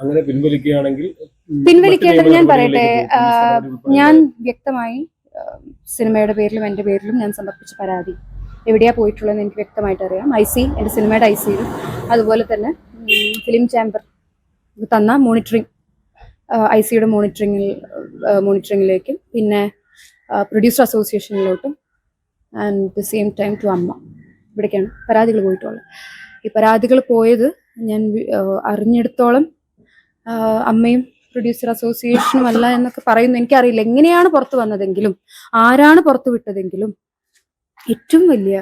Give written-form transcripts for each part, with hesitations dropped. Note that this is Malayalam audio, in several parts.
അങ്ങനെ പിൻവലിക്കുകയാണെങ്കിൽ ഞാൻ പറയട്ടെ, ഞാൻ വ്യക്തമായി സിനിമയുടെ പേരിലും എൻ്റെ പേരിലും ഞാൻ സമർപ്പിച്ച പരാതി എവിടെയാ പോയിട്ടുള്ളതെന്ന് എനിക്ക് വ്യക്തമായിട്ട് അറിയാം. എൻ്റെ സിനിമയുടെ ഐസിയിലും അതുപോലെ തന്നെ ഫിലിം ചാമ്പർ തന്ന മോണിറ്ററിംഗ് ഐസിയുടെ മോണിറ്ററിങ്ങിലേക്കും പിന്നെ പ്രൊഡ്യൂസർ അസോസിയേഷനിലോട്ടും and the same time to Amma, ഇവിടേക്കാണ് പരാതികൾ പോയിട്ടുള്ളത്. ഈ പരാതികൾ പോയത് ഞാൻ അറിഞ്ഞെടുത്തോളം അമ്മയും പ്രൊഡ്യൂസർ അസോസിയേഷനും അല്ല എന്നൊക്കെ പറയുന്നു. എനിക്കറിയില്ല എങ്ങനെയാണ് പുറത്തു വന്നതെങ്കിലും ആരാണ് പുറത്തു വിട്ടതെങ്കിലും ഏറ്റവും വലിയ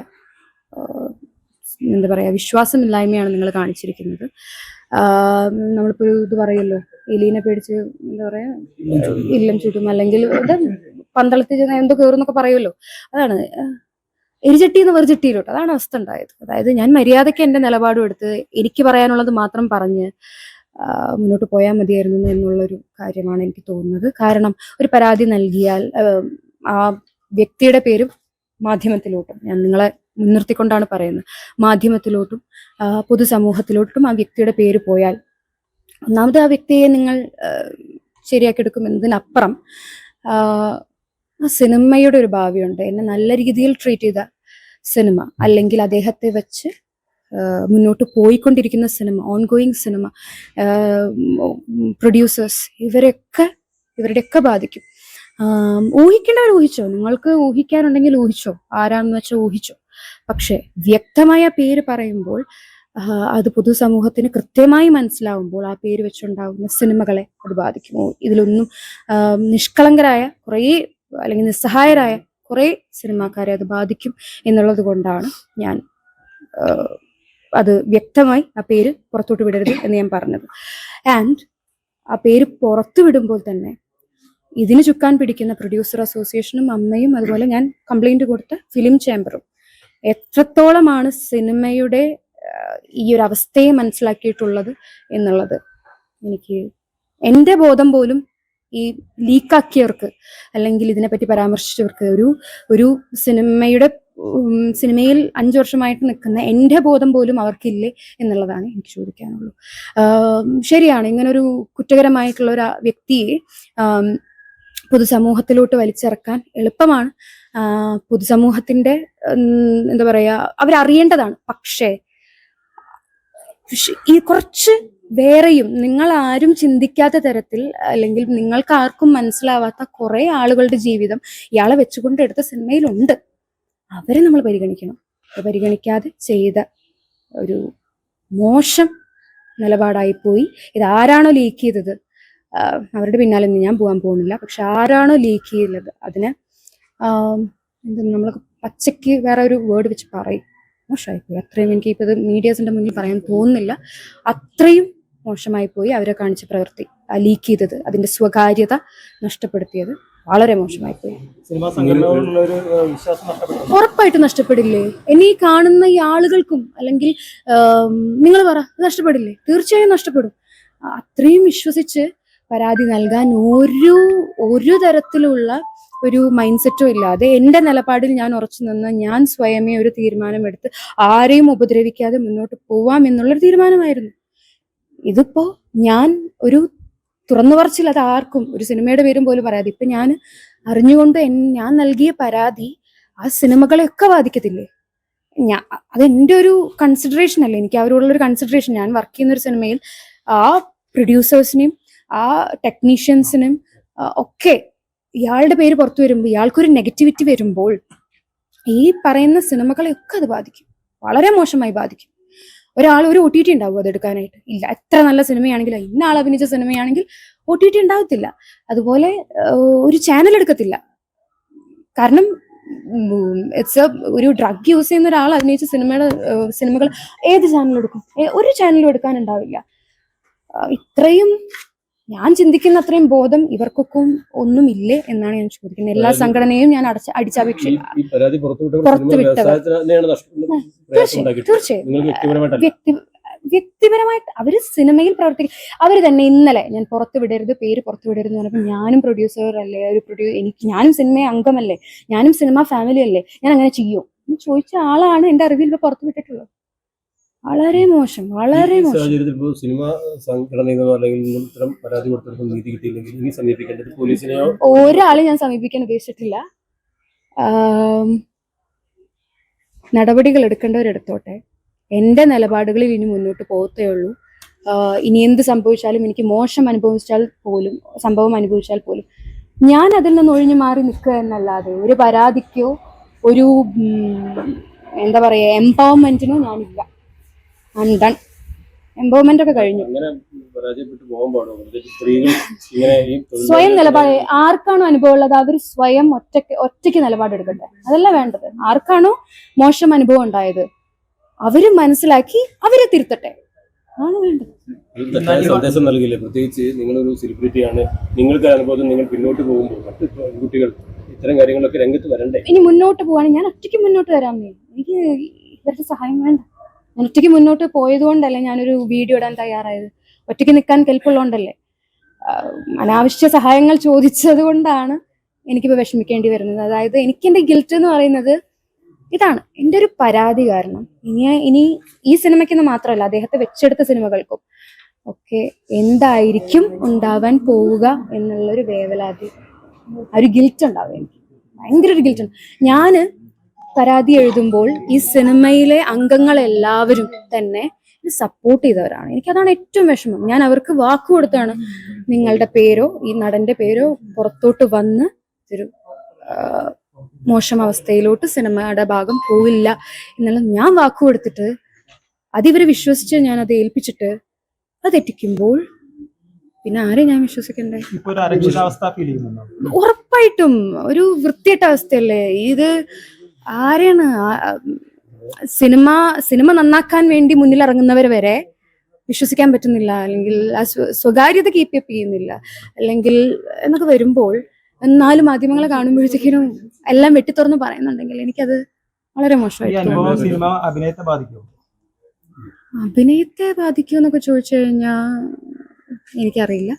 എന്താ പറയാ വിശ്വാസമില്ലായ്മയാണ് നിങ്ങൾ കാണിച്ചിരിക്കുന്നത്. നമ്മളിപ്പോ ഇത് പറയുമല്ലോ, എലീനെ പേടിച്ച് എന്താ പറയാ ഇല്ലം ചുറ്റും, അല്ലെങ്കിൽ പന്തളത്തിൽ എന്തോ കയറുന്നൊക്കെ പറയുമല്ലോ, അതാണ് എരിചട്ടിന്ന് വെറുചട്ടിയിലോട്ട്, അതാണ് അവസ്ഥ ഉണ്ടായത്. അതായത് ഞാൻ മര്യാദയ്ക്ക് എൻ്റെ നിലപാടും എടുത്ത് എനിക്ക് പറയാനുള്ളത് മാത്രം പറഞ്ഞ് മുന്നോട്ട് പോയാൽ മതിയായിരുന്നു എന്നുള്ളൊരു കാര്യമാണ് എനിക്ക് തോന്നുന്നത്. കാരണം ഒരു പരാതി നൽകിയാൽ ആ വ്യക്തിയുടെ പേരും മാധ്യമത്തിലോട്ടും, ഞാൻ നിങ്ങളെ മുൻനിർത്തിക്കൊണ്ടാണ് പറയുന്നത്, മാധ്യമത്തിലോട്ടും പൊതുസമൂഹത്തിലോട്ടും ആ വ്യക്തിയുടെ പേര് പോയാൽ ഒന്നാമത് ആ വ്യക്തിയെ നിങ്ങൾ ശരിയാക്കിയെടുക്കും എന്നതിനപ്പുറം സിനിമയുടെ ഒരു ഭാവിയുണ്ട്. എന്നെ നല്ല രീതിയിൽ ട്രീറ്റ് ചെയ്ത സിനിമ, അല്ലെങ്കിൽ അദ്ദേഹത്തെ വെച്ച് മുന്നോട്ട് പോയിക്കൊണ്ടിരിക്കുന്ന സിനിമ, ഓൺഗോയിങ് സിനിമ, പ്രൊഡ്യൂസേഴ്സ്, ഇവരുടെയൊക്കെ ബാധിക്കും. ഊഹിക്കേണ്ടവർ ഊഹിച്ചോ, നിങ്ങൾക്ക് ഊഹിക്കാനുണ്ടെങ്കിൽ ഊഹിച്ചോ, ആരാണെന്ന് വെച്ചാൽ ഊഹിച്ചോ. പക്ഷെ വ്യക്തമായ പേര് പറയുമ്പോൾ അത് പൊതുസമൂഹത്തിന് കൃത്യമായി മനസ്സിലാവുമ്പോൾ ആ പേര് വെച്ചുണ്ടാവുന്ന സിനിമകളെ അത് ബാധിക്കുമോ? ഇതിലൊന്നും നിഷ്കളങ്കരായ കുറേ അല്ലെങ്കിൽ നിസ്സഹായരായ കുറേ സിനിമാക്കാരെ അത് ബാധിക്കും എന്നുള്ളത് കൊണ്ടാണ് ഞാൻ അത് വ്യക്തമായി ആ പേര് പുറത്തോട്ട് വിടരുത് എന്ന് ഞാൻ പറഞ്ഞത്. ആൻഡ് ആ പേര് പുറത്തു വിടുമ്പോൾ തന്നെ ഇതിന് ചുക്കാൻ പിടിക്കുന്ന പ്രൊഡ്യൂസർ അസോസിയേഷനും അമ്മയും അതുപോലെ ഞാൻ കംപ്ലൈന്റ് കൊടുത്ത ഫിലിം ചേംബറും എത്രത്തോളമാണ് സിനിമയുടെ ഈ ഒരു അവസ്ഥയെ മനസ്സിലാക്കിയിട്ടുള്ളത് എന്നുള്ളത് എനിക്ക്, എൻ്റെ ബോധം പോലും ഈ ലീക്കാക്കിയവർക്ക് അല്ലെങ്കിൽ ഇതിനെപ്പറ്റി പരാമർശിച്ചവർക്ക്, ഒരു സിനിമയിൽ 5 വർഷമായിട്ട് നിൽക്കുന്ന എൻ്റെ ബോധം പോലും അവർക്കില്ലേ എന്നുള്ളതാണ് എനിക്ക് ചോദിക്കാനുള്ളൂ. ശരിയാണ്, ഇങ്ങനൊരു കുറ്റകരമായിട്ടുള്ള ഒരു വ്യക്തിയെ പൊതുസമൂഹത്തിലോട്ട് വലിച്ചിറക്കാൻ എളുപ്പമാണ്, പൊതുസമൂഹത്തിന്റെ എന്താ പറയാ അവരറിയേണ്ടതാണ്. പക്ഷേ ഈ കുറച്ച് വേറെയും നിങ്ങൾ ആരും ചിന്തിക്കാത്ത തരത്തിൽ, അല്ലെങ്കിൽ നിങ്ങൾക്ക് ആർക്കും മനസ്സിലാവാത്ത കുറെ ആളുകളുടെ ജീവിതം ഇയാളെ വെച്ചുകൊണ്ട് എടുത്ത സിനിമയിലുണ്ട്. അവരെ നമ്മൾ പരിഗണിക്കണം. പരിഗണിക്കാതെ ചെയ്ത ഒരു മോശം നിലപാടായിപ്പോയി. ഇതാരാണോ ലീക്ക് ചെയ്തത് അവരുടെ പിന്നാലെ ഞാൻ പോകാൻ പോകുന്നില്ല. പക്ഷെ ആരാണോ ലീക്ക് ചെയ്തത് അതിന് നമ്മൾ പച്ചയ്ക്ക് വേറെ ഒരു വേർഡ് വെച്ച് പറയും, മോശമായിപ്പോയി. അത്രയും എനിക്ക് ഇപ്പോൾ ഇത് മീഡിയാസിന്റെ മുന്നിൽ പറയാൻ തോന്നുന്നില്ല. അത്രയും മോശമായി പോയി അവരെ കാണിച്ച പ്രവൃത്തി, ലീക്ക് ചെയ്തത്, അതിന്റെ സ്വകാര്യത നഷ്ടപ്പെടുത്തിയത് വളരെ മോശമായി പോയി. ഉറപ്പായിട്ട് നഷ്ടപ്പെടില്ലേ? എന്നെ ഈ കാണുന്ന ഈ ആളുകൾക്കും, അല്ലെങ്കിൽ നിങ്ങൾ പറ, നഷ്ടപ്പെടില്ലേ? തീർച്ചയായും നഷ്ടപ്പെടും. അത്രയും വിശ്വസിച്ച് പരാതി നൽകാൻ ഒരു തരത്തിലുള്ള ഒരു മൈൻഡ് സെറ്റും ഇല്ലാതെ എൻ്റെ നിലപാടിൽ ഞാൻ ഉറച്ചു നിന്ന് ഞാൻ സ്വയമേ ഒരു തീരുമാനമെടുത്ത് ആരെയും ഉപദ്രവിക്കാതെ മുന്നോട്ട് പോവാം എന്നുള്ളൊരു തീരുമാനമായിരുന്നു. ഇതിപ്പോ ഞാൻ ഒരു തുറന്നു പറച്ചിൽ, അത് ആർക്കും ഒരു സിനിമയുടെ പേരും പോലും പറയാതെ ഇപ്പൊ ഞാൻ അറിഞ്ഞുകൊണ്ട് ഞാൻ നൽകിയ പരാതി ആ സിനിമകളെയൊക്കെ ബാധിക്കത്തില്ലേ? അതെന്റെ ഒരു കൺസിഡറേഷൻ അല്ലേ, എനിക്ക് അവരോടുള്ളൊരു കൺസിഡറേഷൻ. ഞാൻ വർക്ക് ചെയ്യുന്ന ഒരു സിനിമയിൽ ആ പ്രൊഡ്യൂസേഴ്സിനെയും ആ ടെക്നീഷ്യൻസിനും ഒക്കെ ഇയാളുടെ പേര് പുറത്തു വരുമ്പോൾ, ഇയാൾക്കൊരു നെഗറ്റിവിറ്റി വരുമ്പോൾ ഈ പറയുന്ന സിനിമകളെയൊക്കെ അത് ബാധിക്കും, വളരെ മോശമായി ബാധിക്കും. ഒരു OTT ഉണ്ടാവും അതെടുക്കാനായിട്ട്? ഇല്ല. എത്ര നല്ല സിനിമയാണെങ്കിലും, ഇന്ന ആൾ അഭിനയിച്ച സിനിമയാണെങ്കിൽ OTT ഉണ്ടാവത്തില്ല. അതുപോലെ ഒരു ചാനൽ എടുക്കത്തില്ല. കാരണം ഒരു ഡ്രഗ് യൂസ് ചെയ്യുന്ന ഒരാൾ അഭിനയിച്ച സിനിമകൾ ഏത് ചാനൽ എടുക്കും? ഒരു ചാനലും എടുക്കാനുണ്ടാവില്ല. ഇത്രയും ഞാൻ ചിന്തിക്കുന്ന അത്രയും ബോധം ഇവർക്കൊക്കെ ഒന്നുമില്ലേ എന്നാണ് ഞാൻ ചോദിക്കുന്നത്. എല്ലാ സംഘടനയും ഞാൻ അടിച്ചപേക്ഷിച്ചു. തീർച്ചയായും വ്യക്തിപരമായിട്ട് അവര് സിനിമയിൽ പ്രവർത്തിക്കും. അവര് തന്നെ ഇന്നലെ ഞാൻ പുറത്തു വിടരുത്, പേര് പുറത്തു വിടരുത് എന്ന് പറഞ്ഞപ്പോൾ ഞാനും പ്രൊഡ്യൂസർ അല്ലേ, ഞാനും സിനിമ അംഗമല്ലേ, ഞാനും സിനിമ ഫാമിലി അല്ലേ, ഞാൻ അങ്ങനെ ചെയ്യും എന്ന് ചോദിച്ച ആളാണ് എന്റെ അറിവിൽ ഇപ്പൊ പുറത്തു വിട്ടിട്ടുള്ളത്. വളരെ മോശം, വളരെ മോശം. സാഹചര്യത്തിൽ ഇപ്പോൾ സിനിമ സംഘടനയോ അല്ലെങ്കിൽ ഇത്തരം പരാതി കൊടുത്തവർക്ക് നീതി കിട്ടിയില്ലെങ്കിൽ ഇനി സമീപിക്കേണ്ടത് പോലീസിനെയോ? ഒരാളെ ഞാൻ സമീപിക്കാൻ ഉദ്ദേശിച്ചിട്ടില്ല. നടപടികൾ എടുക്കേണ്ടവരെടുത്തോട്ടെ. എൻ്റെ നിലപാടുകളിൽ ഇനി മുന്നോട്ട് പോകത്തേ ഉള്ളൂ. ഇനി എന്ത് സംഭവിച്ചാലും, എനിക്ക് മോശം സംഭവം അനുഭവിച്ചാൽ പോലും ഞാൻ അതിൽ നിന്ന് ഒഴിഞ്ഞു മാറി നിൽക്കുക എന്നല്ലാതെ ഒരു പരാതിക്കോ ഒരു എന്താ പറയുക എംപവർമെന്റിനോ ഞാനില്ല. ഡൺ. എംപവർമെന്റ് ഒക്കെ കഴിഞ്ഞു. സ്വയം നിലപാട് ആർക്കാണോ അനുഭവമുള്ളത് അവർ സ്വയം ഒറ്റയ്ക്ക് നിലപാടെടുക്കട്ടെ. അതല്ല വേണ്ടത്. ആർക്കാണോ മോശം അനുഭവം ഉണ്ടായത് അവര് മനസ്സിലാക്കി അവരെ തിരുത്തട്ടെ, ആണ് വേണ്ടത്. സന്ദേശം നൽകില്ലേ? പ്രത്യേകിച്ച് നിങ്ങളൊരു സെലിബ്രിറ്റിയാണ്, നിങ്ങൾക്ക് അനുഭവം നിങ്ങൾ പിന്നോട്ട് പോകുമ്പോൾ മറ്റു കുട്ടികൾ ഇത്തരം കാര്യങ്ങളൊക്കെ രംഗത്ത് വരണ്ടേ? ഇനി മുന്നോട്ട് പോവാണെങ്കിൽ ഞാൻ ഒറ്റയ്ക്ക് മുന്നോട്ട് വരാമെന്നേ. എനിക്ക് ഇവരുടെ സഹായം വേണ്ട. ഞാൻ ഒറ്റയ്ക്ക് മുന്നോട്ട് പോയതുകൊണ്ടല്ലേ ഞാനൊരു വീഡിയോ ഇടാൻ തയ്യാറായത്. ഒറ്റയ്ക്ക് നിൽക്കാൻ കെൽപ്പുള്ളതുകൊണ്ടല്ലേ. അനാവശ്യ സഹായങ്ങൾ ചോദിച്ചത് കൊണ്ടാണ് എനിക്കിപ്പോൾ വിഷമിക്കേണ്ടി വരുന്നത്. അതായത് എനിക്ക് എൻ്റെ ഗിൽറ്റ് എന്ന് പറയുന്നത് ഇതാണ്. എൻ്റെ ഒരു പരാതി കാരണം ഇനി ഈ സിനിമയ്ക്കെന്ന് മാത്രമല്ല അദ്ദേഹത്തെ വെച്ചെടുത്ത സിനിമകൾക്കും ഒക്കെ എന്തായിരിക്കും ഉണ്ടാവാൻ പോവുക എന്നുള്ളൊരു വേവലാതി, ഒരു ഗിൽറ്റ് ഉണ്ടാവും. എനിക്ക് ഭയങ്കര ഒരു ഗിൽറ്റ് ഉണ്ട്. ഞാന് പരാതി എഴുതുമ്പോൾ ഈ സിനിമയിലെ അംഗങ്ങളെല്ലാവരും തന്നെ സപ്പോർട്ട് ചെയ്തവരാണ്. എനിക്കതാണ് ഏറ്റവും വിഷമം. ഞാൻ അവർക്ക് വാക്ക് കൊടുത്താണ് നിങ്ങളുടെ പേരോ ഈ നടന്റെ പേരോ പുറത്തോട്ട് വന്ന് ഒരു മോശം അവസ്ഥയിലോട്ട് സിനിമയുടെ ഭാഗം പോവില്ല എന്നുള്ള ഞാൻ വാക്ക് കൊടുത്തിട്ട് അതിവരെ വിശ്വസിച്ച് ഞാൻ അത് ഏൽപ്പിച്ചിട്ട് അത് തെറ്റിക്കുമ്പോൾ പിന്നെ ആരെയും ഞാൻ വിശ്വസിക്കണ്ടേ? ഉറപ്പായിട്ടും ഒരു വൃത്തികെട്ട അവസ്ഥയല്ലേ ഇത്. ആരെയാണ് സിനിമ നന്നാക്കാൻ വേണ്ടി മുന്നിലിറങ്ങുന്നവർ വരെ വിശ്വസിക്കാൻ പറ്റുന്നില്ല, അല്ലെങ്കിൽ സ്വകാര്യത കീപ്പ് അപ്പ് ചെയ്യുന്നില്ല, അല്ലെങ്കിൽ എന്നൊക്കെ വരുമ്പോൾ എന്നാലും മാധ്യമങ്ങളെ കാണുമ്പോഴത്തേക്കും എല്ലാം വെട്ടിത്തുറന്ന് പറയുന്നുണ്ടെങ്കിൽ എനിക്കത് വളരെ മോശമായിട്ട്. അഭിനയത്തെ ബാധിക്കുമോ എന്നൊക്കെ ചോദിച്ചു കഴിഞ്ഞാൽ എനിക്കറിയില്ല.